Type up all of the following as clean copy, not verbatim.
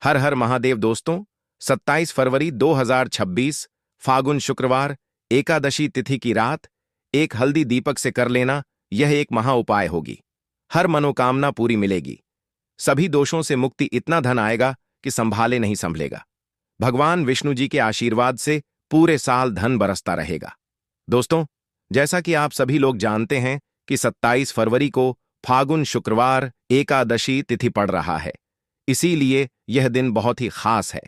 हर हर महादेव दोस्तों। 27 फरवरी 2026 फागुन शुक्रवार एकादशी तिथि की रात एक हल्दी दीपक से कर लेना, यह एक महा उपाय होगी। हर मनोकामना पूरी मिलेगी। सभी दोषों से मुक्ति, इतना धन आएगा कि संभाले नहीं संभलेगा। भगवान विष्णु जी के आशीर्वाद से पूरे साल धन बरसता रहेगा। दोस्तों, जैसा कि आप सभी लोग जानते हैं कि 27 फरवरी को फागुन शुक्रवार एकादशी तिथि पड़ रहा है। इसीलिए यह दिन बहुत ही खास है,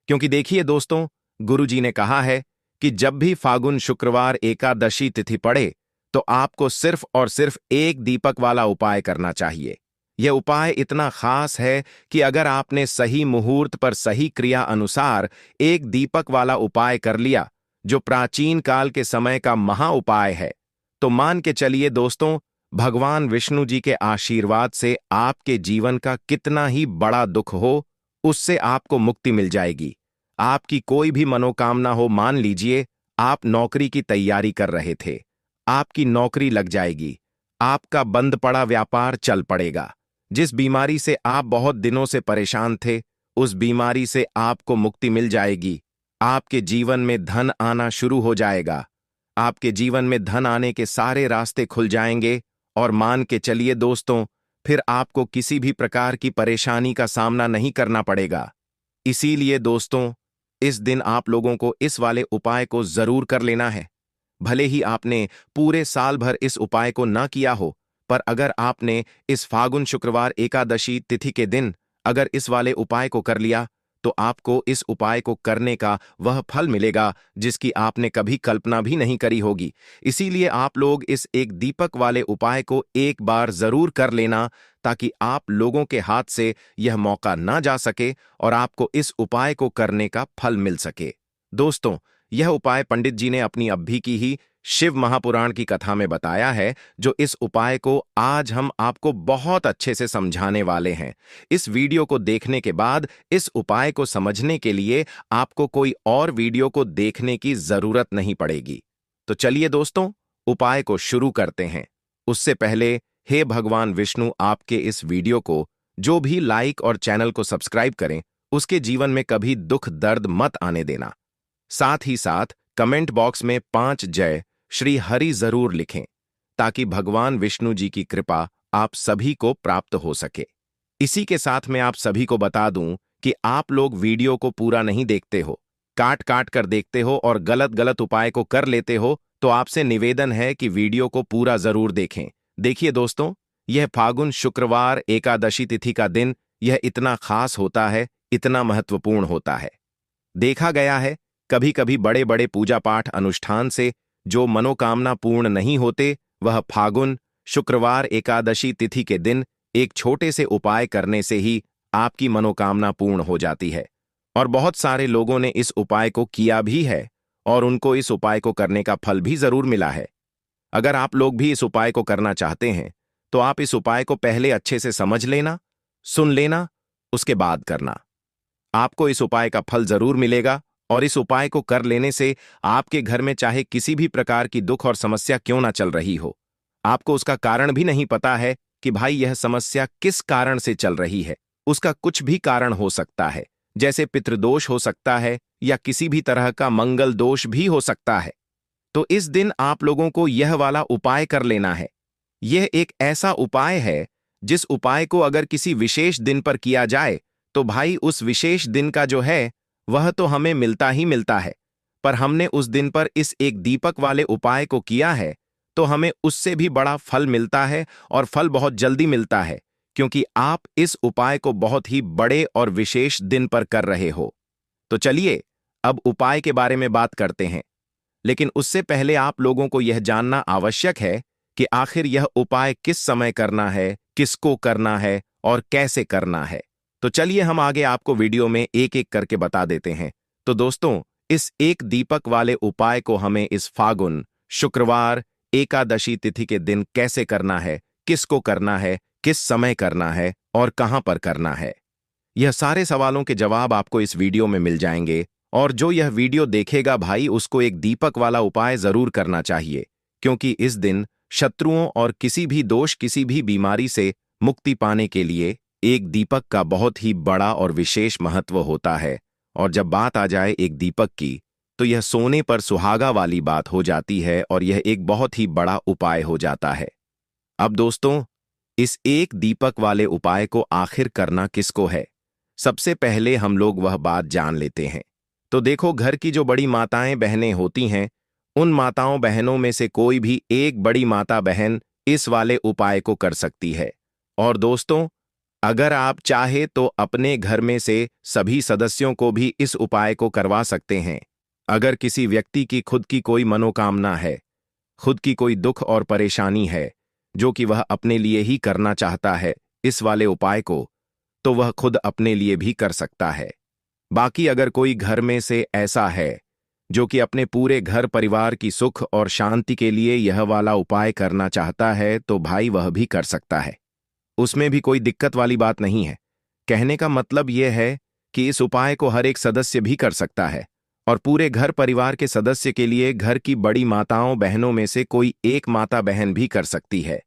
क्योंकि देखिए दोस्तों, गुरु जी ने कहा है कि जब भी फागुन शुक्रवार एकादशी तिथि पड़े तो आपको सिर्फ और सिर्फ एक दीपक वाला उपाय करना चाहिए। यह उपाय इतना खास है कि अगर आपने सही मुहूर्त पर सही क्रिया अनुसार एक दीपक वाला उपाय कर लिया, जो प्राचीन काल के समय का महा उपाय है, तो मान के चलिए दोस्तों, भगवान विष्णु जी के आशीर्वाद से आपके जीवन का कितना ही बड़ा दुख हो, उससे आपको मुक्ति मिल जाएगी। आपकी कोई भी मनोकामना हो, मान लीजिए आप नौकरी की तैयारी कर रहे थे, आपकी नौकरी लग जाएगी। आपका बंद पड़ा व्यापार चल पड़ेगा। जिस बीमारी से आप बहुत दिनों से परेशान थे, उस बीमारी से आपको मुक्ति मिल जाएगी। आपके जीवन में धन आना शुरू हो जाएगा। आपके जीवन में धन आने के सारे रास्ते खुल जाएंगे और मान के चलिए दोस्तों, फिर आपको किसी भी प्रकार की परेशानी का सामना नहीं करना पड़ेगा। इसीलिए दोस्तों, इस दिन आप लोगों को इस वाले उपाय को जरूर कर लेना है। भले ही आपने पूरे साल भर इस उपाय को ना किया हो, पर अगर आपने इस फागुन शुक्रवार एकादशी तिथि के दिन अगर इस वाले उपाय को कर लिया, तो आपको इस उपाय को करने का वह फल मिलेगा जिसकी आपने कभी कल्पना भी नहीं करी होगी। इसीलिए आप लोग इस एक दीपक वाले उपाय को एक बार जरूर कर लेना, ताकि आप लोगों के हाथ से यह मौका ना जा सके और आपको इस उपाय को करने का फल मिल सके। दोस्तों, यह उपाय पंडित जी ने अपनी अभी की ही शिव महापुराण की कथा में बताया है, जो इस उपाय को आज हम आपको बहुत अच्छे से समझाने वाले हैं। इस वीडियो को देखने के बाद इस उपाय को समझने के लिए आपको कोई और वीडियो को देखने की जरूरत नहीं पड़ेगी। तो चलिए दोस्तों, उपाय को शुरू करते हैं। उससे पहले हे भगवान विष्णु, आपके इस वीडियो को जो भी लाइक और चैनल को सब्सक्राइब करें, उसके जीवन में कभी दुख दर्द मत आने देना। साथ ही साथ कमेंट बॉक्स में 5 जय श्री हरि जरूर लिखें, ताकि भगवान विष्णु जी की कृपा आप सभी को प्राप्त हो सके। इसी के साथ मैं आप सभी को बता दूं कि आप लोग वीडियो को पूरा नहीं देखते हो, काट काट कर देखते हो और गलत गलत उपाय को कर लेते हो, तो आपसे निवेदन है कि वीडियो को पूरा जरूर देखें। देखिए दोस्तों, यह फागुन शुक्रवार एकादशी तिथि का दिन यह इतना खास होता है, इतना महत्वपूर्ण होता है। देखा गया है कभी कभी बड़े बड़े पूजा पाठ अनुष्ठान से जो मनोकामना पूर्ण नहीं होते, वह फागुन शुक्रवार एकादशी तिथि के दिन एक छोटे से उपाय करने से ही आपकी मनोकामना पूर्ण हो जाती है। और बहुत सारे लोगों ने इस उपाय को किया भी है और उनको इस उपाय को करने का फल भी जरूर मिला है। अगर आप लोग भी इस उपाय को करना चाहते हैं, तो आप इस उपाय को पहले अच्छे से समझ लेना, सुन लेना, उसके बाद करना। आपको इस उपाय का फल जरूर मिलेगा और इस उपाय को कर लेने से आपके घर में चाहे किसी भी प्रकार की दुख और समस्या क्यों ना चल रही हो, आपको उसका कारण भी नहीं पता है कि भाई यह समस्या किस कारण से चल रही है। उसका कुछ भी कारण हो सकता है, जैसे पितृदोष हो सकता है या किसी भी तरह का मंगल दोष भी हो सकता है। तो इस दिन आप लोगों को यह वाला उपाय कर लेना है। यह एक ऐसा उपाय है जिस उपाय को अगर किसी विशेष दिन पर किया जाए, तो भाई उस विशेष दिन का जो है वह तो हमें मिलता ही मिलता है, पर हमने उस दिन पर इस एक दीपक वाले उपाय को किया है, तो हमें उससे भी बड़ा फल मिलता है और फल बहुत जल्दी मिलता है, क्योंकि आप इस उपाय को बहुत ही बड़े और विशेष दिन पर कर रहे हो। तो चलिए अब उपाय के बारे में बात करते हैं, लेकिन उससे पहले आप लोगों को यह जानना आवश्यक है कि आखिर यह उपाय किस समय करना है, किसको करना है और कैसे करना है। तो चलिए हम आगे आपको वीडियो में एक एक करके बता देते हैं। तो दोस्तों, इस एक दीपक वाले उपाय को हमें इस फागुन शुक्रवार एकादशी तिथि के दिन कैसे करना है, किसको करना है, किस समय करना है और कहां पर करना है, यह सारे सवालों के जवाब आपको इस वीडियो में मिल जाएंगे। और जो यह वीडियो देखेगा भाई, उसको एक दीपक वाला उपाय जरूर करना चाहिए, क्योंकि इस दिन शत्रुओं और किसी भी दोष, किसी भी बीमारी से मुक्ति पाने के लिए एक दीपक का बहुत ही बड़ा और विशेष महत्व होता है, और जब बात आ जाए एक दीपक की, तो यह सोने पर सुहागा वाली बात हो जाती है और यह एक बहुत ही बड़ा उपाय हो जाता है। अब दोस्तों, इस एक दीपक वाले उपाय को आखिर करना किसको है? सबसे पहले हम लोग वह बात जान लेते हैं। तो देखो, घर की जो बड़ी माताएं बहनें होती हैं, उन माताओं बहनों में से कोई भी एक बड़ी माता बहन इस वाले उपाय को कर सकती है। और दोस्तों, अगर आप चाहे तो अपने घर में से सभी सदस्यों को भी इस उपाय को करवा सकते हैं। अगर किसी व्यक्ति की खुद की कोई मनोकामना है, खुद की कोई दुख और परेशानी है, जो कि वह अपने लिए ही करना चाहता है इस वाले उपाय को, तो वह खुद अपने लिए भी कर सकता है। बाकी अगर कोई घर में से ऐसा है जो कि अपने पूरे घर परिवार की सुख और शांति के लिए यह वाला उपाय करना चाहता है, तो भाई वह भी कर सकता है। उसमें भी कोई दिक्कत वाली बात नहीं है। कहने का मतलब यह है कि इस उपाय को हर एक सदस्य भी कर सकता है, और पूरे घर परिवार के सदस्य के लिए घर की बड़ी माताओं बहनों में से कोई एक माता बहन भी कर सकती है।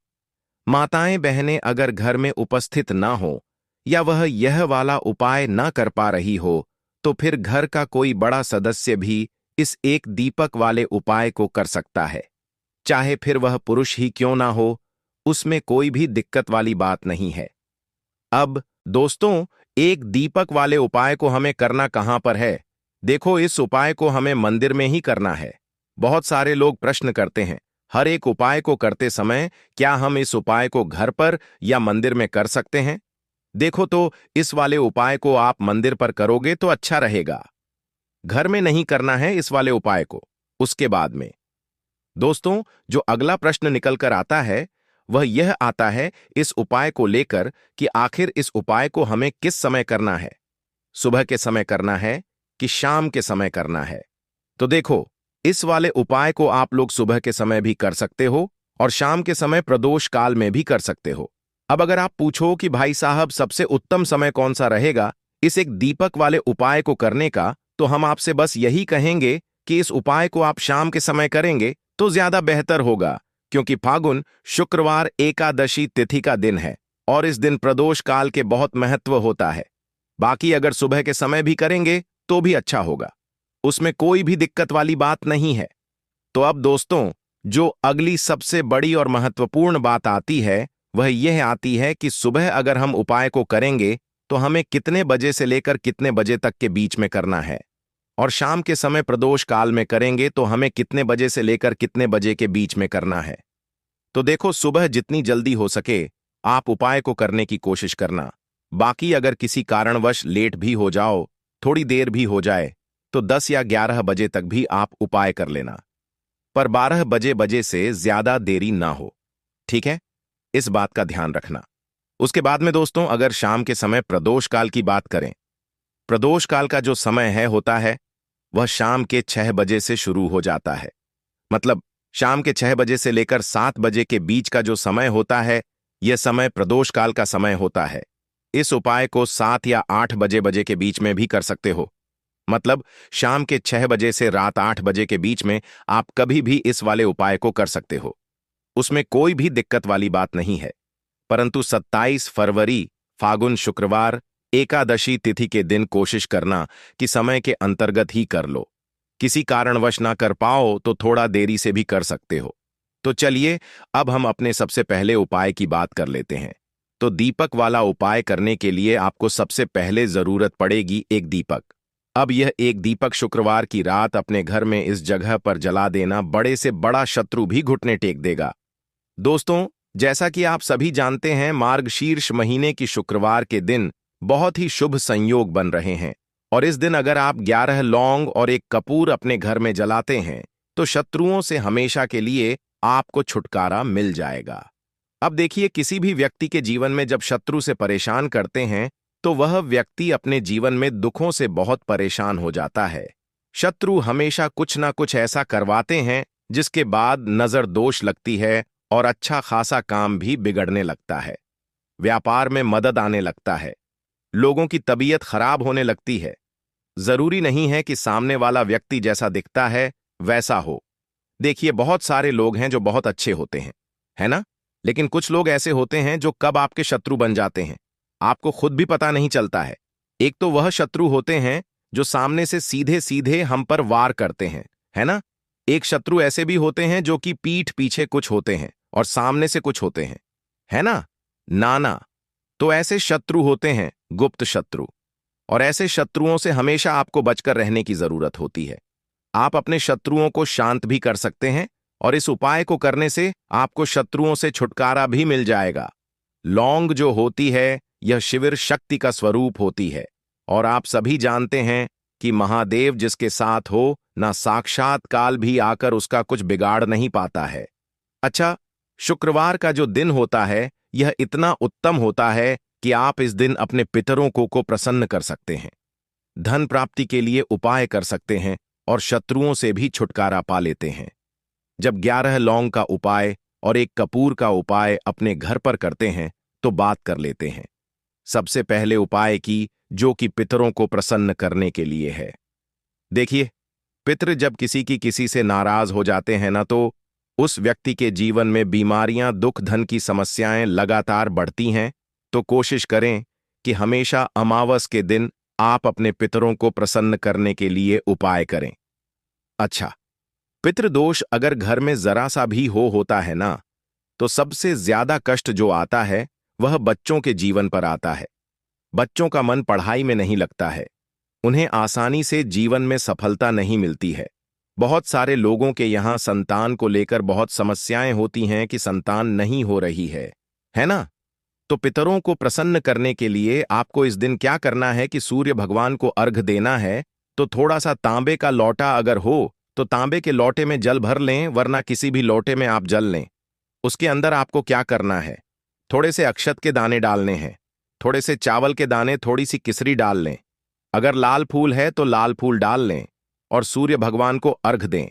माताएं बहनें अगर घर में उपस्थित ना हो या वह यह वाला उपाय ना कर पा रही हो, तो फिर घर का कोई बड़ा सदस्य भी इस एक दीपक वाले उपाय को कर सकता है। चाहे फिर वह पुरुष ही क्यों ना हो, उसमें कोई भी दिक्कत वाली बात नहीं है। अब दोस्तों, एक दीपक वाले उपाय को हमें करना कहां पर है? देखो, इस उपाय को हमें मंदिर में ही करना है। बहुत सारे लोग प्रश्न करते हैं, हर एक उपाय को करते समय क्या हम इस उपाय को घर पर या मंदिर में कर सकते हैं? देखो, तो इस वाले उपाय को आप मंदिर पर करोगे तो अच्छा रहेगा। घर में नहीं करना है इस वाले उपाय को। उसके बाद में दोस्तों, जो अगला प्रश्न निकल कर आता है, वह यह आता है इस उपाय को लेकर कि आखिर इस उपाय को हमें किस समय करना है? सुबह के समय करना है कि शाम के समय करना है? तो देखो, इस वाले उपाय को आप लोग सुबह के समय भी कर सकते हो और शाम के समय प्रदोष काल में भी कर सकते हो। अब अगर आप पूछो कि भाई साहब, सबसे उत्तम समय कौन सा रहेगा इस एक दीपक वाले उपाय को करने का, तो हम आपसे बस यही कहेंगे कि इस उपाय को आप शाम के समय करेंगे तो ज्यादा बेहतर होगा, क्योंकि फागुन शुक्रवार एकादशी तिथि का दिन है और इस दिन प्रदोष काल के बहुत महत्व होता है। बाकी अगर सुबह के समय भी करेंगे तो भी अच्छा होगा, उसमें कोई भी दिक्कत वाली बात नहीं है। तो अब दोस्तों, जो अगली सबसे बड़ी और महत्वपूर्ण बात आती है, वह यह आती है कि सुबह अगर हम उपाय को करेंगे तो हमें कितने बजे से लेकर कितने बजे तक के बीच में करना है, और शाम के समय प्रदोष काल में करेंगे तो हमें कितने बजे से लेकर कितने बजे के बीच में करना है। तो देखो, सुबह जितनी जल्दी हो सके आप उपाय को करने की कोशिश करना। बाकी अगर किसी कारणवश लेट भी हो जाओ, थोड़ी देर भी हो जाए, तो 10 या 11 बजे तक भी आप उपाय कर लेना, पर 12 बजे से ज्यादा देरी ना हो। ठीक है, इस बात का ध्यान रखना। उसके बाद में दोस्तों, अगर शाम के समय प्रदोष काल की बात करें, प्रदोष काल का जो समय है होता है वह शाम के 6 बजे से शुरू हो जाता है। मतलब शाम के 6 बजे से लेकर 7 बजे के बीच का जो समय होता है, यह समय प्रदोष काल का समय होता है। इस उपाय को 7 या 8 बजे के बीच में भी कर सकते हो। मतलब शाम के 6 बजे से रात 8 बजे के बीच में आप कभी भी इस वाले उपाय को कर सकते हो, उसमें कोई भी दिक्कत वाली बात नहीं है। परंतु 27 फरवरी फागुन शुक्रवार एकादशी तिथि के दिन कोशिश करना कि समय के अंतर्गत ही कर लो। किसी कारणवश ना कर पाओ तो थोड़ा देरी से भी कर सकते हो। तो चलिए, अब हम अपने सबसे पहले उपाय की बात कर लेते हैं। तो दीपक वाला उपाय करने के लिए आपको सबसे पहले जरूरत पड़ेगी एक दीपक। अब यह एक दीपक शुक्रवार की रात अपने घर में इस जगह पर जला देना बड़े से बड़ा शत्रु भी घुटने टेक देगा। दोस्तों, जैसा कि आप सभी जानते हैं, मार्गशीर्ष महीने की शुक्रवार के दिन बहुत ही शुभ संयोग बन रहे हैं, और इस दिन अगर आप 11 लौंग और एक कपूर अपने घर में जलाते हैं तो शत्रुओं से हमेशा के लिए आपको छुटकारा मिल जाएगा। अब देखिए, किसी भी व्यक्ति के जीवन में जब शत्रु से परेशान करते हैं तो वह व्यक्ति अपने जीवन में दुखों से बहुत परेशान हो जाता है। शत्रु हमेशा कुछ ना कुछ ऐसा करवाते हैं जिसके बाद नजर दोष लगती है और अच्छा खासा काम भी बिगड़ने लगता है। व्यापार में मदद आने लगता है, लोगों की तबीयत खराब होने लगती है। जरूरी नहीं है कि सामने वाला व्यक्ति जैसा दिखता है वैसा हो। देखिए, बहुत सारे लोग हैं जो बहुत अच्छे होते हैं, है ना? लेकिन कुछ लोग ऐसे होते हैं जो कब आपके शत्रु बन जाते हैं आपको खुद भी पता नहीं चलता है। एक तो वह शत्रु होते हैं जो सामने से सीधे सीधे हम पर वार करते हैं, है ना। एक शत्रु ऐसे भी होते हैं जो कि पीठ पीछे कुछ होते हैं और सामने से कुछ होते हैं, है ना। नाना। तो ऐसे शत्रु होते हैं गुप्त शत्रु, और ऐसे शत्रुओं से हमेशा आपको बचकर रहने की जरूरत होती है। आप अपने शत्रुओं को शांत भी कर सकते हैं, और इस उपाय को करने से आपको शत्रुओं से छुटकारा भी मिल जाएगा। लौंग जो होती है, यह शिविर शक्ति का स्वरूप होती है, और आप सभी जानते हैं कि महादेव जिसके साथ हो, ना साक्षात काल भी आकर उसका कुछ बिगाड़ नहीं पाता है। अच्छा, शुक्रवार का जो दिन होता है, यह इतना उत्तम होता है कि आप इस दिन अपने पितरों को प्रसन्न कर सकते हैं, धन प्राप्ति के लिए उपाय कर सकते हैं, और शत्रुओं से भी छुटकारा पा लेते हैं। जब 11 लौंग का उपाय और 1 कपूर का उपाय अपने घर पर करते हैं, तो बात कर लेते हैं सबसे पहले उपाय की, जो कि पितरों को प्रसन्न करने के लिए है। देखिए, पितृ जब किसी से नाराज हो जाते हैं ना, तो उस व्यक्ति के जीवन में बीमारियां, दुख, धन की समस्याएं लगातार बढ़ती हैं। तो कोशिश करें कि हमेशा अमावस के दिन आप अपने पितरों को प्रसन्न करने के लिए उपाय करें। अच्छा, पितृदोष अगर घर में जरा सा भी होता है ना, तो सबसे ज्यादा कष्ट जो आता है वह बच्चों के जीवन पर आता है। बच्चों का मन पढ़ाई में नहीं लगता है, उन्हें आसानी से जीवन में सफलता नहीं मिलती है। बहुत सारे लोगों के यहाँ संतान को लेकर बहुत समस्याएं होती हैं कि संतान नहीं हो रही है ना। तो पितरों को प्रसन्न करने के लिए आपको इस दिन क्या करना है कि सूर्य भगवान को अर्घ देना है। तो थोड़ा सा तांबे का लोटा अगर हो तो तांबे के लोटे में जल भर लें, वरना किसी भी लोटे में आप जल लें। उसके अंदर आपको क्या करना है, थोड़े से अक्षत के दाने डालने हैं, थोड़े से चावल के दाने, थोड़ी सी किसरी डाल लें। अगर लाल फूल है तो लाल फूल डाल लें, और सूर्य भगवान को अर्घ दें।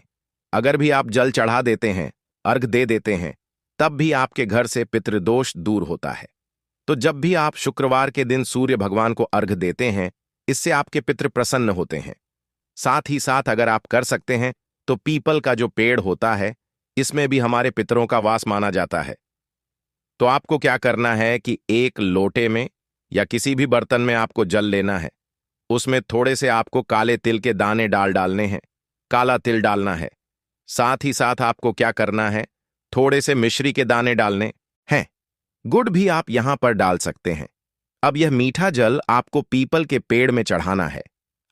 अगर भी आप जल चढ़ा देते हैं, अर्घ दे देते हैं, तब भी आपके घर से पितृदोष दूर होता है। तो जब भी आप शुक्रवार के दिन सूर्य भगवान को अर्घ देते हैं, इससे आपके पितृ प्रसन्न होते हैं। साथ ही साथ अगर आप कर सकते हैं तो पीपल का जो पेड़ होता है, इसमें भी हमारे पितरों का वास माना जाता है। तो आपको क्या करना है कि एक लोटे में या किसी भी बर्तन में आपको जल लेना है। उसमें थोड़े से आपको काले तिल के दाने डालने हैं, काला तिल डालना है। साथ ही साथ आपको क्या करना है, थोड़े से मिश्री के दाने डालने हैं। गुड़ भी आप यहां पर डाल सकते हैं। अब यह मीठा जल आपको पीपल के पेड़ में चढ़ाना है।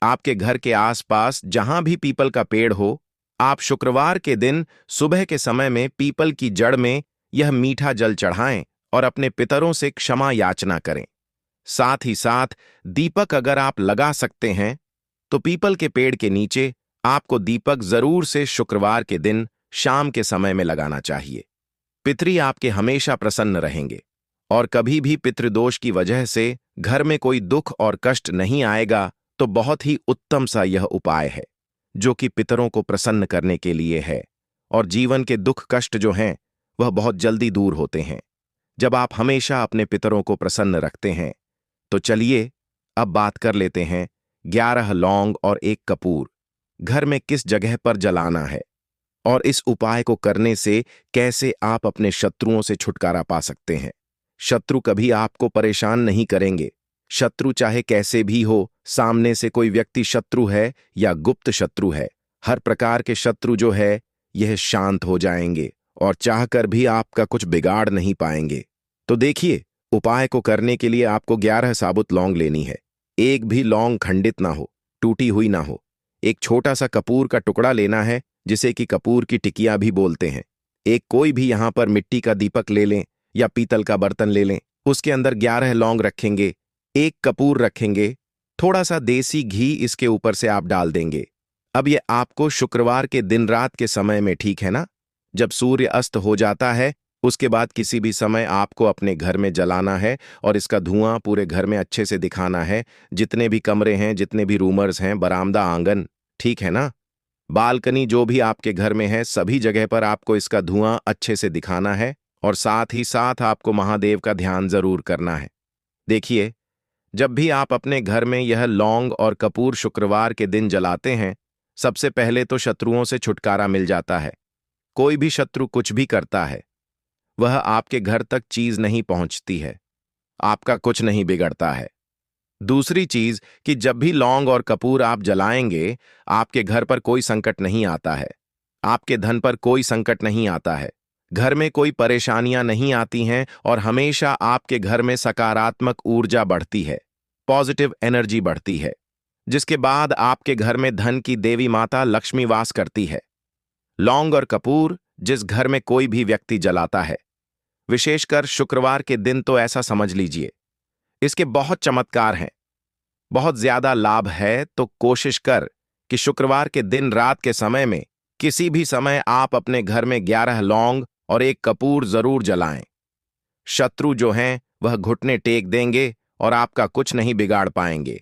आपके घर के आसपास जहां भी पीपल का पेड़ हो, आप शुक्रवार के दिन सुबह के समय में पीपल की जड़ में यह मीठा जल चढ़ाएं और अपने पितरों से क्षमा याचना करें। साथ ही साथ दीपक अगर आप लगा सकते हैं तो पीपल के पेड़ के नीचे आपको दीपक जरूर से शुक्रवार के दिन शाम के समय में लगाना चाहिए। पितरी आपके हमेशा प्रसन्न रहेंगे, और कभी भी पितृदोष की वजह से घर में कोई दुख और कष्ट नहीं आएगा। तो बहुत ही उत्तम सा यह उपाय है जो कि पितरों को प्रसन्न करने के लिए है, और जीवन के दुख कष्ट जो हैं वह बहुत जल्दी दूर होते हैं जब आप हमेशा अपने पितरों को प्रसन्न रखते हैं। तो चलिए अब बात कर लेते हैं 11 लौंग और 1 कपूर घर में किस जगह पर जलाना है, और इस उपाय को करने से कैसे आप अपने शत्रुओं से छुटकारा पा सकते हैं। शत्रु कभी आपको परेशान नहीं करेंगे। शत्रु चाहे कैसे भी हो, सामने से कोई व्यक्ति शत्रु है या गुप्त शत्रु है, हर प्रकार के शत्रु जो है यह शांत हो जाएंगे और चाहकर भी आपका कुछ बिगाड़ नहीं पाएंगे। तो देखिए, उपाय को करने के लिए आपको 11 साबुत लौंग लेनी है। एक भी लौंग खंडित ना हो, टूटी हुई ना हो। एक छोटा सा कपूर का टुकड़ा लेना है, जिसे कि कपूर की टिकिया भी बोलते हैं। एक कोई भी यहां पर मिट्टी का दीपक ले लें या पीतल का बर्तन ले लें। उसके अंदर 11 लौंग रखेंगे, 1 कपूर रखेंगे, थोड़ा सा देसी घी इसके ऊपर से आप डाल देंगे। अब ये आपको शुक्रवार के दिन रात के समय में, ठीक है ना, जब सूर्य अस्त हो जाता है, उसके बाद किसी भी समय आपको अपने घर में जलाना है, और इसका धुआं पूरे घर में अच्छे से दिखाना है। जितने भी कमरे हैं, जितने भी रूमर्स हैं, बरामदा, आंगन, ठीक है ना, बालकनी, जो भी आपके घर में है, सभी जगह पर आपको इसका धुआं अच्छे से दिखाना है। और साथ ही साथ आपको महादेव का ध्यान जरूर करना है। देखिए, जब भी आप अपने घर में यह लौंग और कपूर शुक्रवार के दिन जलाते हैं, सबसे पहले तो शत्रुओं से छुटकारा मिल जाता है। कोई भी शत्रु कुछ भी करता है, वह आपके घर तक चीज नहीं पहुंचती है। आपका कुछ नहीं बिगड़ता है। दूसरी चीज कि जब भी लौंग और कपूर आप जलाएंगे, आपके घर पर कोई संकट नहीं आता है, आपके धन पर कोई संकट नहीं आता है, घर में कोई परेशानियां नहीं आती हैं और हमेशा आपके घर में सकारात्मक ऊर्जा बढ़ती है, पॉजिटिव एनर्जी बढ़ती है, जिसके बाद आपके घर में धन की देवी माता लक्ष्मी वास करती है। लौंग और कपूर जिस घर में कोई भी व्यक्ति जलाता है, विशेषकर शुक्रवार के दिन, तो ऐसा समझ लीजिए इसके बहुत चमत्कार हैं, बहुत ज्यादा लाभ है। तो कोशिश कर कि शुक्रवार के दिन रात के समय में किसी भी समय आप अपने घर में 11 लौंग और एक कपूर जरूर जलाएं। शत्रु जो हैं वह घुटने टेक देंगे और आपका कुछ नहीं बिगाड़ पाएंगे।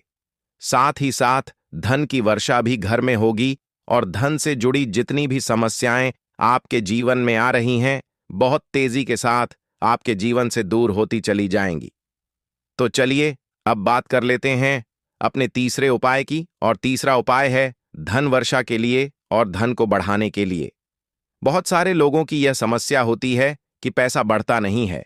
साथ ही साथ धन की वर्षा भी घर में होगी और धन से जुड़ी जितनी भी समस्याएं आपके जीवन में आ रही हैं, बहुत तेजी के साथ आपके जीवन से दूर होती चली जाएंगी। तो चलिए अब बात कर लेते हैं अपने तीसरे उपाय की, और तीसरा उपाय है धन वर्षा के लिए और धन को बढ़ाने के लिए। बहुत सारे लोगों की यह समस्या होती है कि पैसा बढ़ता नहीं है।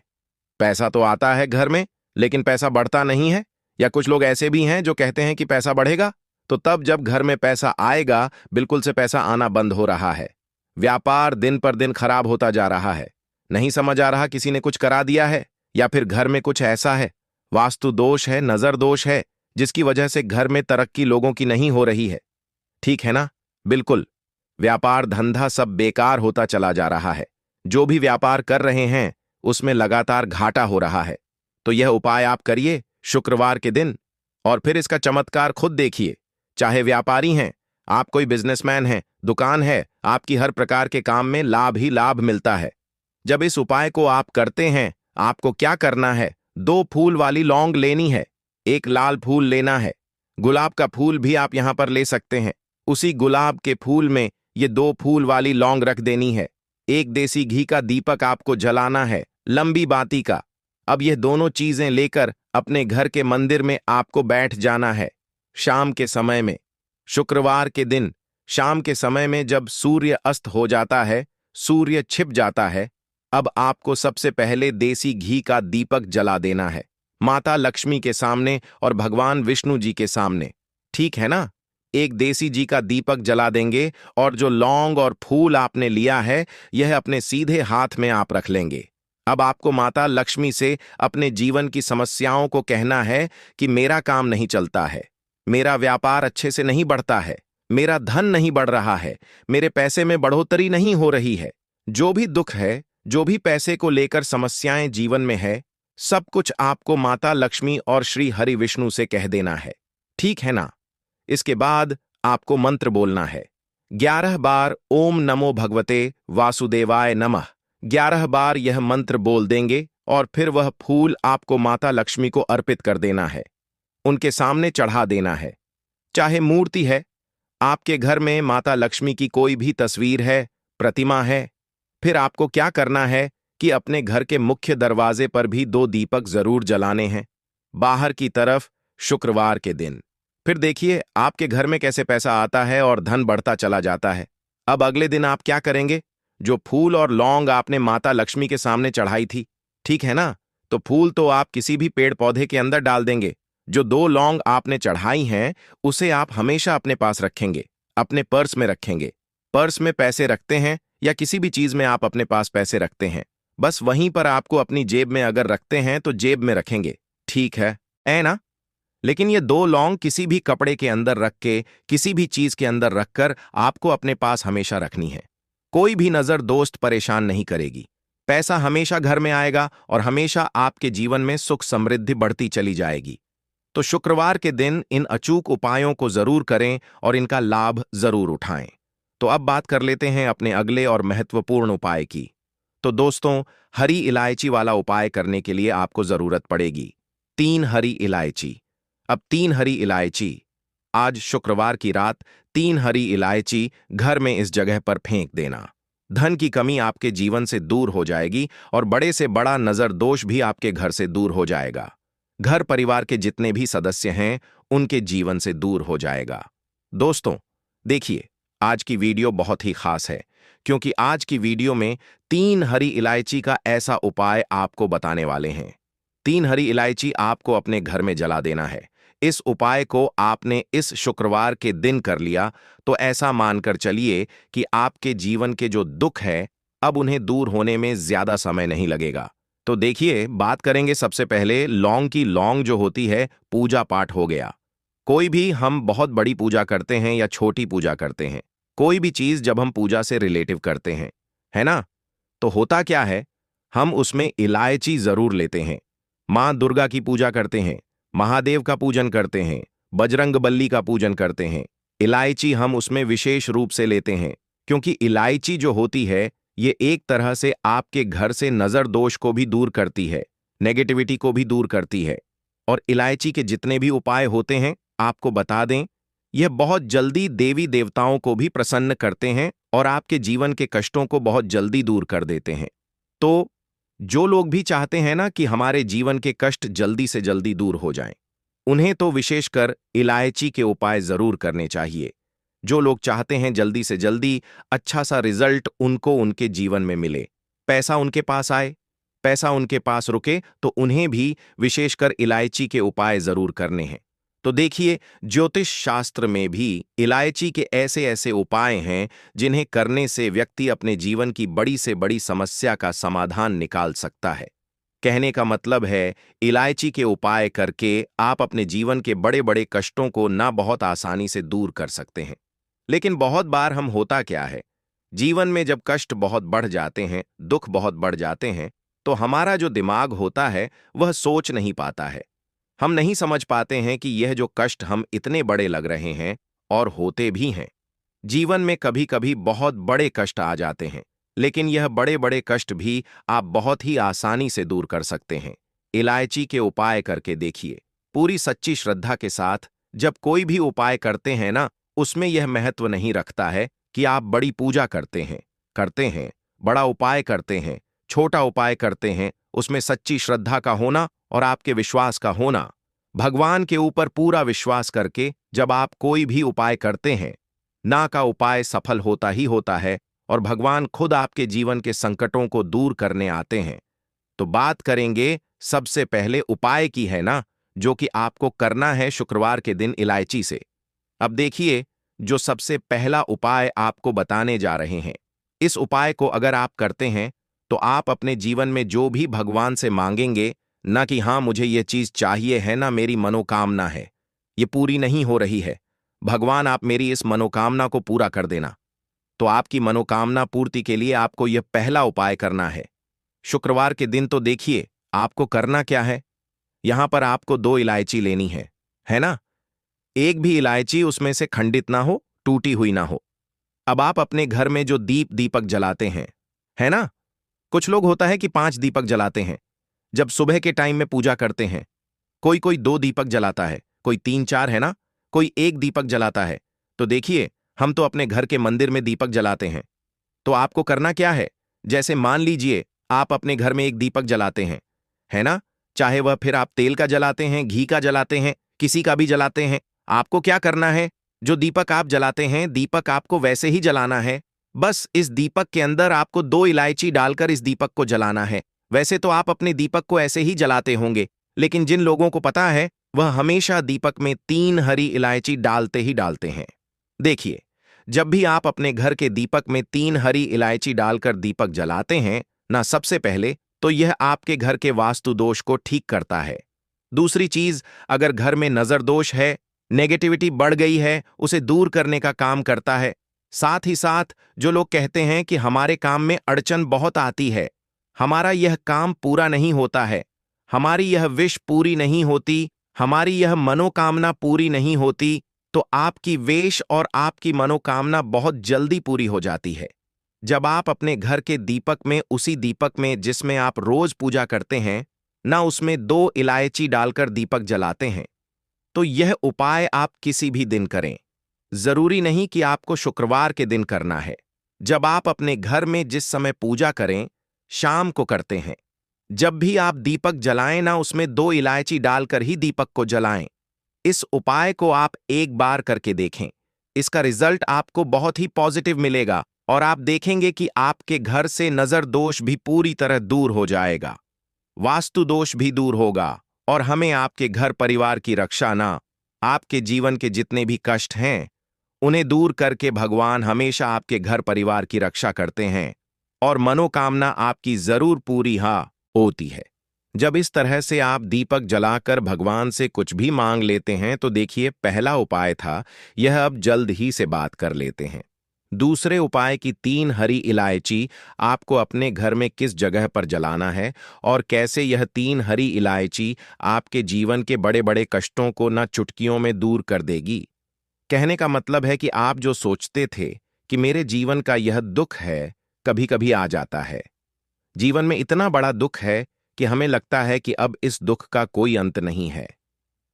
पैसा तो आता है घर में, लेकिन पैसा बढ़ता नहीं है। या कुछ लोग ऐसे भी हैं जो कहते हैं कि पैसा बढ़ेगा, तो तब जब घर में पैसा आएगा, बिल्कुल से पैसा आना बंद हो रहा है। व्यापार दिन पर दिन खराब होता जा रहा है। नहीं समझ आ रहा किसी ने कुछ करा दिया है, या फिर घर में कुछ ऐसा है, वास्तु दोष है, नजर दोष है, जिसकी वजह से घर में तरक्की लोगों की नहीं हो रही है। ठीक है ना? बिल्कुल। व्यापार धंधा सब बेकार होता चला जा रहा है। जो भी व्यापार कर रहे हैं उसमें लगातार घाटा हो रहा है। तो यह उपाय आप करिए शुक्रवार के दिन, और फिर इसका चमत्कार खुद देखिए। चाहे व्यापारी हैं, आप कोई बिजनेसमैन हैं, दुकान है, आपकी हर प्रकार के काम में लाभ ही लाभ मिलता है। जब इस उपाय को आप करते हैं, आपको क्या करना है, 2 फूल वाली लौंग लेनी है, एक लाल फूल लेना है, गुलाब का फूल भी आप यहां पर ले सकते हैं। उसी गुलाब के फूल में ये 2 फूल वाली लौंग रख देनी है। एक देसी घी का दीपक आपको जलाना है, लंबी बाती का। अब ये दोनों चीजें लेकर अपने घर के मंदिर में आपको बैठ जाना है। शाम के समय में, शुक्रवार के दिन शाम के समय में जब सूर्य अस्त हो जाता है, सूर्य छिप जाता है, अब आपको सबसे पहले देसी घी का दीपक जला देना है, माता लक्ष्मी के सामने और भगवान विष्णु जी के सामने। ठीक है ना? एक देसी घी का दीपक जला देंगे और जो लौंग और फूल आपने लिया है, यह अपने सीधे हाथ में आप रख लेंगे। अब आपको माता लक्ष्मी से अपने जीवन की समस्याओं को कहना है कि मेरा काम नहीं चलता है, मेरा व्यापार अच्छे से नहीं बढ़ता है, मेरा धन नहीं बढ़ रहा है, मेरे पैसे में बढ़ोतरी नहीं हो रही है। जो भी दुख है, जो भी पैसे को लेकर समस्याएं जीवन में है, सब कुछ आपको माता लक्ष्मी और श्री हरि विष्णु से कह देना है। ठीक है ना? इसके बाद आपको मंत्र बोलना है। 11 बार ओम नमो भगवते वासुदेवाय नमः, 11 बार यह मंत्र बोल देंगे और फिर वह फूल आपको माता लक्ष्मी को अर्पित कर देना है, उनके सामने चढ़ा देना है। चाहे मूर्ति है, आपके घर में माता लक्ष्मी की कोई भी तस्वीर है, प्रतिमा है, फिर आपको क्या करना है कि अपने घर के मुख्य दरवाजे पर भी 2 दीपक जरूर जलाने हैं, बाहर की तरफ, शुक्रवार के दिन। फिर देखिए आपके घर में कैसे पैसा आता है और धन बढ़ता चला जाता है। अब अगले दिन आप क्या करेंगे? जो फूल और लौंग आपने माता लक्ष्मी के सामने चढ़ाई थी, ठीक है ना, तो फूल तो आप किसी भी पेड़ पौधे के अंदर डाल देंगे। जो 2 लौंग आपने चढ़ाई हैं, उसे आप हमेशा अपने पास रखेंगे, अपने पर्स में रखेंगे। पर्स में पैसे रखते हैं या किसी भी चीज में आप अपने पास पैसे रखते हैं, बस वहीं पर आपको अपनी जेब में अगर रखते हैं तो जेब में रखेंगे। ठीक है ना? लेकिन ये 2 लौंग किसी भी कपड़े के अंदर रख के, किसी भी चीज के अंदर रखकर आपको अपने पास हमेशा रखनी है। कोई भी नजर दोस्त परेशान नहीं करेगी। पैसा हमेशा घर में आएगा और हमेशा आपके जीवन में सुख समृद्धि बढ़ती चली जाएगी। तो शुक्रवार के दिन इन अचूक उपायों को जरूर करें और इनका लाभ जरूर उठाएं। तो अब बात कर लेते हैं अपने अगले और महत्वपूर्ण उपाय की। तो दोस्तों, हरी इलायची वाला उपाय करने के लिए आपको जरूरत पड़ेगी 3 हरी इलायची। अब 3 हरी इलायची, आज शुक्रवार की रात 3 हरी इलायची घर में इस जगह पर फेंक देना। धन की कमी आपके जीवन से दूर हो जाएगी और बड़े से बड़ा नजर दोष भी आपके घर से दूर हो जाएगा। घर परिवार के जितने भी सदस्य हैं, उनके जीवन से दूर हो जाएगा। दोस्तों, देखिए आज की वीडियो बहुत ही खास है, क्योंकि आज की वीडियो में 3 हरी इलायची का ऐसा उपाय आपको बताने वाले हैं 3 हरी इलायची आपको अपने घर में जला देना है। इस उपाय को आपने इस शुक्रवार के दिन कर लिया तो ऐसा मानकर चलिए कि आपके जीवन के जो दुख है अब उन्हें दूर होने में ज्यादा समय नहीं लगेगा। तो देखिए, बात करेंगे सबसे पहले लौंग की। लौंग जो होती है, पूजा पाठ हो गया। कोई भी हम बहुत बड़ी पूजा करते हैं या छोटी पूजा करते हैं, कोई भी चीज जब हम पूजा से रिलेटिव करते हैं, है ना, तो होता क्या है, हम उसमें इलायची जरूर लेते हैं। मां दुर्गा की पूजा करते हैं, महादेव का पूजन करते हैं, बजरंगबली का पूजन करते हैं, इलायची हम उसमें विशेष रूप से लेते हैं, क्योंकि इलायची जो होती है ये एक तरह से आपके घर से नजर दोष को भी दूर करती है, नेगेटिविटी को भी दूर करती है। और इलायची के जितने भी उपाय होते हैं आपको बता दें, यह बहुत जल्दी देवी देवताओं को भी प्रसन्न करते हैं और आपके जीवन के कष्टों को बहुत जल्दी दूर कर देते हैं। तो जो लोग भी चाहते हैं ना कि हमारे जीवन के कष्ट जल्दी से जल्दी दूर हो जाएं, उन्हें तो विशेषकर इलायची के उपाय जरूर करने चाहिए। जो लोग चाहते हैं जल्दी से जल्दी अच्छा सा रिजल्ट उनको उनके जीवन में मिले, पैसा उनके पास आए, पैसा उनके पास रुके, तो उन्हें भी विशेषकर इलायची के उपाय जरूर करने हैं। तो देखिए, ज्योतिष शास्त्र में भी इलायची के ऐसे ऐसे उपाय हैं जिन्हें करने से व्यक्ति अपने जीवन की बड़ी से बड़ी समस्या का समाधान निकाल सकता है। कहने का मतलब है, इलायची के उपाय करके आप अपने जीवन के बड़े बड़े कष्टों को ना बहुत आसानी से दूर कर सकते हैं। लेकिन बहुत बार हम होता क्या है, जीवन में जब कष्ट बहुत बढ़ जाते हैं, दुख बहुत बढ़ जाते हैं, तो हमारा जो दिमाग होता है वह सोच नहीं पाता है। हम नहीं समझ पाते हैं कि यह जो कष्ट हम इतने बड़े लग रहे हैं और होते भी हैं। जीवन में कभी कभी बहुत बड़े कष्ट आ जाते हैं, लेकिन यह बड़े बड़े कष्ट भी आप बहुत ही आसानी से दूर कर सकते हैं। इलायची के उपाय करके देखिए। पूरी सच्ची श्रद्धा के साथ जब कोई भी उपाय करते हैं ना, उसमें यह महत्व नहीं रखता है कि आप बड़ी पूजा करते हैं, बड़ा उपाय करते हैं, छोटा उपाय करते हैं, उसमें सच्ची श्रद्धा का होना और आपके विश्वास का होना। भगवान के ऊपर पूरा विश्वास करके जब आप कोई भी उपाय करते हैं, ना का उपाय सफल होता ही होता है और भगवान खुद आपके जीवन के संकटों को दूर करने आते हैं। तो बात करेंगे सबसे पहले उपाय की, है ना, जो कि आपको करना है शुक्रवार के दिन इलायची से। अब देखिए, जो सबसे पहला उपाय आपको बताने जा रहे हैं, इस उपाय को अगर आप करते हैं तो आप अपने जीवन में जो भी भगवान से मांगेंगे, ना कि हाँ मुझे ये चीज चाहिए है, ना मेरी मनोकामना है, ये पूरी नहीं हो रही है, भगवान आप मेरी इस मनोकामना को पूरा कर देना, तो आपकी मनोकामना पूर्ति के लिए आपको यह पहला उपाय करना है शुक्रवार के दिन। तो देखिए, आपको करना क्या है, यहां पर आपको 2 इलायची लेनी है ना। एक भी इलायची उसमें से खंडित ना हो, टूटी हुई ना हो। अब आप अपने घर में जो दीपक जलाते हैं, है ना, कुछ लोग होता है कि 5 दीपक जलाते हैं जब सुबह के टाइम में पूजा करते हैं। कोई कोई 2 दीपक जलाता है, कोई 3-4, है ना, कोई 1 दीपक जलाता है। तो देखिए, हम तो अपने घर के मंदिर में दीपक जलाते हैं। तो आपको करना क्या है, जैसे मान लीजिए आप अपने घर में एक दीपक जलाते हैं, है ना, चाहे वह फिर आप तेल का जलाते हैं, घी का जलाते हैं, किसी का भी जलाते हैं, आपको क्या करना है, जो दीपक आप जलाते हैं, दीपक आपको वैसे ही जलाना है। बस इस दीपक के अंदर आपको 2 इलायची डालकर इस दीपक को जलाना है। वैसे तो आप अपने दीपक को ऐसे ही जलाते होंगे, लेकिन जिन लोगों को पता है वह हमेशा दीपक में 3 हरी इलायची डालते ही डालते हैं। देखिए, जब भी आप अपने घर के दीपक में 3 हरी इलायची डालकर दीपक जलाते हैं ना, सबसे पहले तो यह आपके घर के वास्तु दोष को ठीक करता है। दूसरी चीज, अगर घर में नजर दोष है, नेगेटिविटी बढ़ गई है, उसे दूर करने का काम करता है। साथ ही साथ जो लोग कहते हैं कि हमारे काम में अड़चन बहुत आती है, हमारा यह काम पूरा नहीं होता है, हमारी यह विश पूरी नहीं होती, हमारी यह मनोकामना पूरी नहीं होती, तो आपकी वेश और आपकी मनोकामना बहुत जल्दी पूरी हो जाती है। जब आप अपने घर के दीपक में, उसी दीपक में जिसमें आप रोज पूजा करते हैं ना, उसमें 2 इलायची डालकर दीपक जलाते हैं, तो यह उपाय आप किसी भी दिन करें। जरूरी नहीं कि आपको शुक्रवार के दिन करना है। जब आप अपने घर में जिस समय पूजा करें, शाम को करते हैं, जब भी आप दीपक जलाएं ना, उसमें 2 इलायची डालकर ही दीपक को जलाएं। इस उपाय को आप एक बार करके देखें, इसका रिजल्ट आपको बहुत ही पॉजिटिव मिलेगा और आप देखेंगे कि आपके घर से नजर दोष भी पूरी तरह दूर हो जाएगा। वास्तु दोष भी दूर होगा और हमें आपके घर परिवार की रक्षा ना, आपके जीवन के जितने भी कष्ट हैं उन्हें दूर करके भगवान हमेशा आपके घर परिवार की रक्षा करते हैं और मनोकामना आपकी जरूर पूरी होती है। जब इस तरह से आप दीपक जलाकर भगवान से कुछ भी मांग लेते हैं तो देखिए, पहला उपाय था यह, अब जल्द ही से बात कर लेते हैं। दूसरे उपाय की 3 हरी इलायची आपको अपने घर में किस जगह पर जलाना है और कैसे यह 3 हरी इलायची आपके जीवन के बड़े बड़े कष्टों को न चुटकियों में दूर कर देगी। कहने का मतलब है कि आप जो सोचते थे कि मेरे जीवन का यह दुख है, कभी कभी आ जाता है। जीवन में इतना बड़ा दुख है कि हमें लगता है कि अब इस दुख का कोई अंत नहीं है।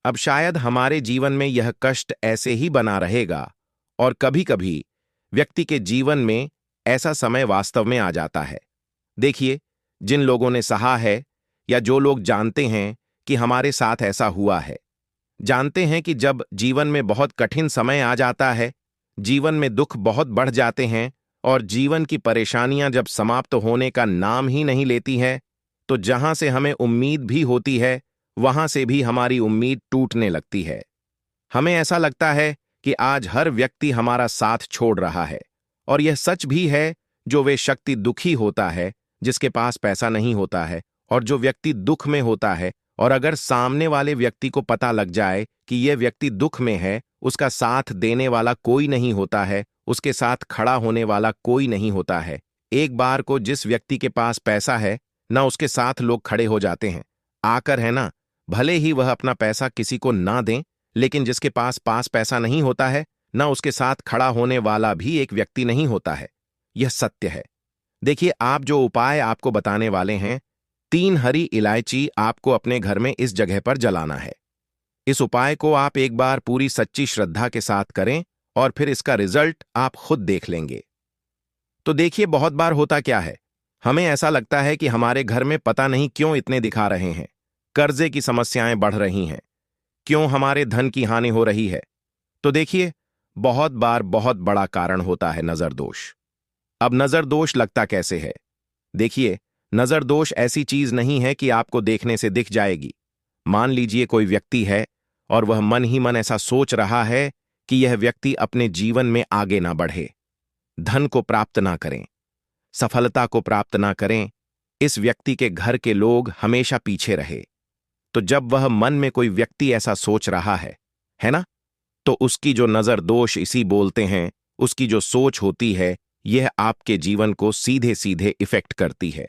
अब शायद हमारे जीवन में यह कष्ट ऐसे ही बना रहेगा और कभी कभी व्यक्ति के जीवन में ऐसा समय वास्तव में आ जाता है। देखिए, जिन लोगों ने सहा है या जो लोग जानते हैं कि हमारे साथ ऐसा हुआ है, जानते हैं कि जब जीवन में बहुत कठिन समय आ जाता है, जीवन में दुख बहुत बढ़ जाते हैं और जीवन की परेशानियां जब समाप्त होने का नाम ही नहीं लेती हैं, तो जहां से हमें उम्मीद भी होती है वहां से भी हमारी उम्मीद टूटने लगती है। हमें ऐसा लगता है कि आज हर व्यक्ति हमारा साथ छोड़ रहा है और यह सच भी है। जो वे शक्ति दुखी होता है जिसके पास पैसा नहीं होता है, और जो व्यक्ति दुख में होता है और अगर सामने वाले व्यक्ति को पता लग जाए कि यह व्यक्ति दुख में है, उसका साथ देने वाला कोई नहीं होता है, उसके साथ खड़ा होने वाला कोई नहीं होता है। एक बार को जिस व्यक्ति के पास पैसा है ना, उसके साथ लोग खड़े हो जाते हैं आकर, है ना। भले ही वह अपना पैसा किसी को ना दें, लेकिन जिसके पास पैसा नहीं होता है ना, उसके साथ खड़ा होने वाला भी एक व्यक्ति नहीं होता है। यह सत्य है। देखिए, आप जो उपाय आपको बताने वाले हैं, 3 हरी इलायची आपको अपने घर में इस जगह पर जलाना है। इस उपाय को आप एक बार पूरी सच्ची श्रद्धा के साथ करें और फिर इसका रिजल्ट आप खुद देख लेंगे। तो देखिए, बहुत बार होता क्या है, हमें ऐसा लगता है कि हमारे घर में पता नहीं क्यों इतने दिखा रहे हैं, कर्जे की समस्याएं बढ़ रही हैं, क्यों हमारे धन की हानि हो रही है। तो देखिए, बहुत बार बहुत बड़ा कारण होता है नजर दोष। अब नजर दोष लगता कैसे है? देखिए, नजर दोष ऐसी चीज नहीं है कि आपको देखने से दिख जाएगी। मान लीजिए कोई व्यक्ति है और वह मन ही मन ऐसा सोच रहा है कि यह व्यक्ति अपने जीवन में आगे ना बढ़े, धन को प्राप्त ना करें, सफलता को प्राप्त ना करें, इस व्यक्ति के घर के लोग हमेशा पीछे रहे। तो जब वह मन में कोई व्यक्ति ऐसा सोच रहा है ना, तो उसकी जो नजर दोष इसी बोलते हैं, उसकी जो सोच होती है, यह आपके जीवन को सीधे सीधे इफेक्ट करती है,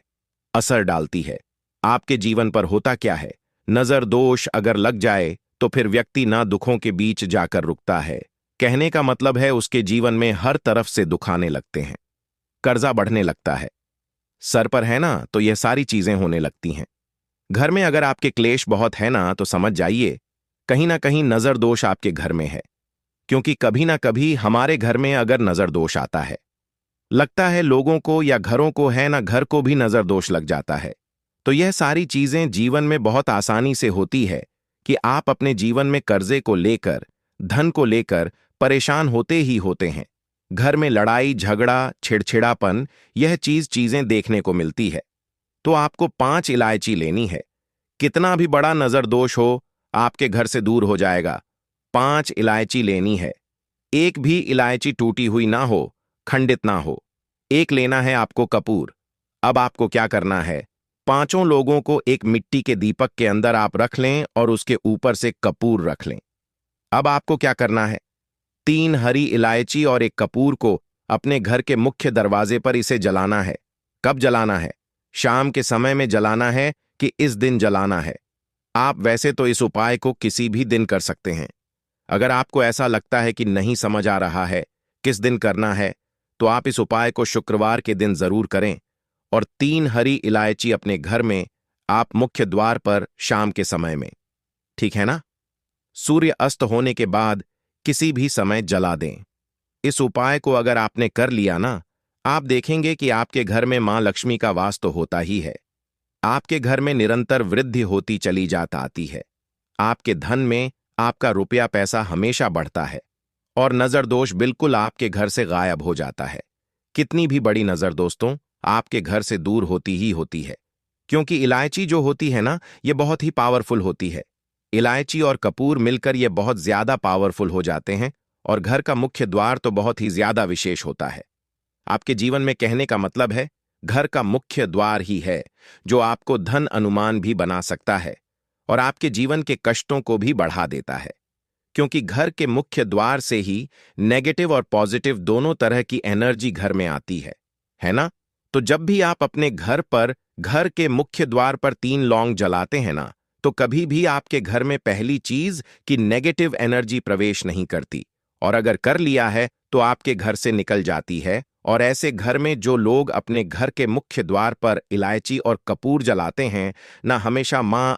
असर डालती है। आपके जीवन पर होता क्या है, नजर दोष अगर लग जाए तो फिर व्यक्ति ना दुखों के बीच जाकर रुकता है। कहने का मतलब है उसके जीवन में हर तरफ से दुख आने लगते हैं, कर्जा बढ़ने लगता है, सर पर है ना, तो यह सारी चीजें होने लगती हैं। घर में अगर आपके क्लेश बहुत है ना, तो समझ जाइए कहीं ना कहीं नजर दोष आपके घर में है। क्योंकि कभी ना कभी हमारे घर में अगर नजर दोष आता है, लगता है लोगों को या घरों को है ना, घर को भी नजर दोष लग जाता है। तो यह सारी चीजें जीवन में बहुत आसानी से होती है कि आप अपने जीवन में कर्जे को लेकर, धन को लेकर परेशान होते ही होते हैं। घर में लड़ाई झगड़ा छिड़छिड़ापन, यह चीजें देखने को मिलती है। तो आपको 5 इलायची लेनी है। कितना भी बड़ा नजर दोष हो, आपके घर से दूर हो जाएगा। 5 इलायची लेनी है। एक भी इलायची टूटी हुई ना हो, खंडित ना हो। एक लेना है आपको कपूर। अब आपको क्या करना है, 5 लोगों को एक मिट्टी के दीपक के अंदर आप रख लें और उसके ऊपर से कपूर रख लें। अब आपको क्या करना है, 3 हरी इलायची और एक कपूर को अपने घर के मुख्य दरवाजे पर इसे जलाना है। कब जलाना है? शाम के समय में जलाना है कि इस दिन जलाना है? आप वैसे तो इस उपाय को किसी भी दिन कर सकते हैं। अगर आपको ऐसा लगता है कि नहीं समझ आ रहा है किस दिन करना है, तो आप इस उपाय को शुक्रवार के दिन जरूर करें और 3 हरी इलायची अपने घर में आप मुख्य द्वार पर शाम के समय में, ठीक है ना, सूर्य अस्त होने के बाद किसी भी समय जला दें। इस उपाय को अगर आपने कर लिया ना, आप देखेंगे कि आपके घर में मां लक्ष्मी का वास तो होता ही है। आपके घर में निरंतर वृद्धि होती चली जाती आती है। आपके धन में आपका रुपया पैसा हमेशा बढ़ता है और नजर दोष बिल्कुल आपके घर से गायब हो जाता है। कितनी भी बड़ी नजर दोस्तों आपके घर से दूर होती ही होती है, क्योंकि इलायची जो होती है ना, ये बहुत ही पावरफुल होती है। इलायची और कपूर मिलकर ये बहुत ज्यादा पावरफुल हो जाते हैं, और घर का मुख्य द्वार तो बहुत ही ज्यादा विशेष होता है। आपके जीवन में कहने का मतलब है, घर का मुख्य द्वार ही है जो आपको धन अनुमान भी बना सकता है और आपके जीवन के कष्टों को भी बढ़ा देता है। क्योंकि घर के मुख्य द्वार से ही नेगेटिव और पॉजिटिव दोनों तरह की एनर्जी घर में आती है ना? तो जब भी आप अपने घर पर घर के मुख्य द्वार पर 3 लौंग जलाते हैं ना, तो कभी भी आपके घर में पहली चीज की नेगेटिव एनर्जी प्रवेश नहीं करती, और अगर कर लिया है तो आपके घर से निकल जाती है। और ऐसे घर में जो लोग अपने घर के मुख्य द्वार पर इलायची और कपूर जलाते हैं ना, हमेशा माँ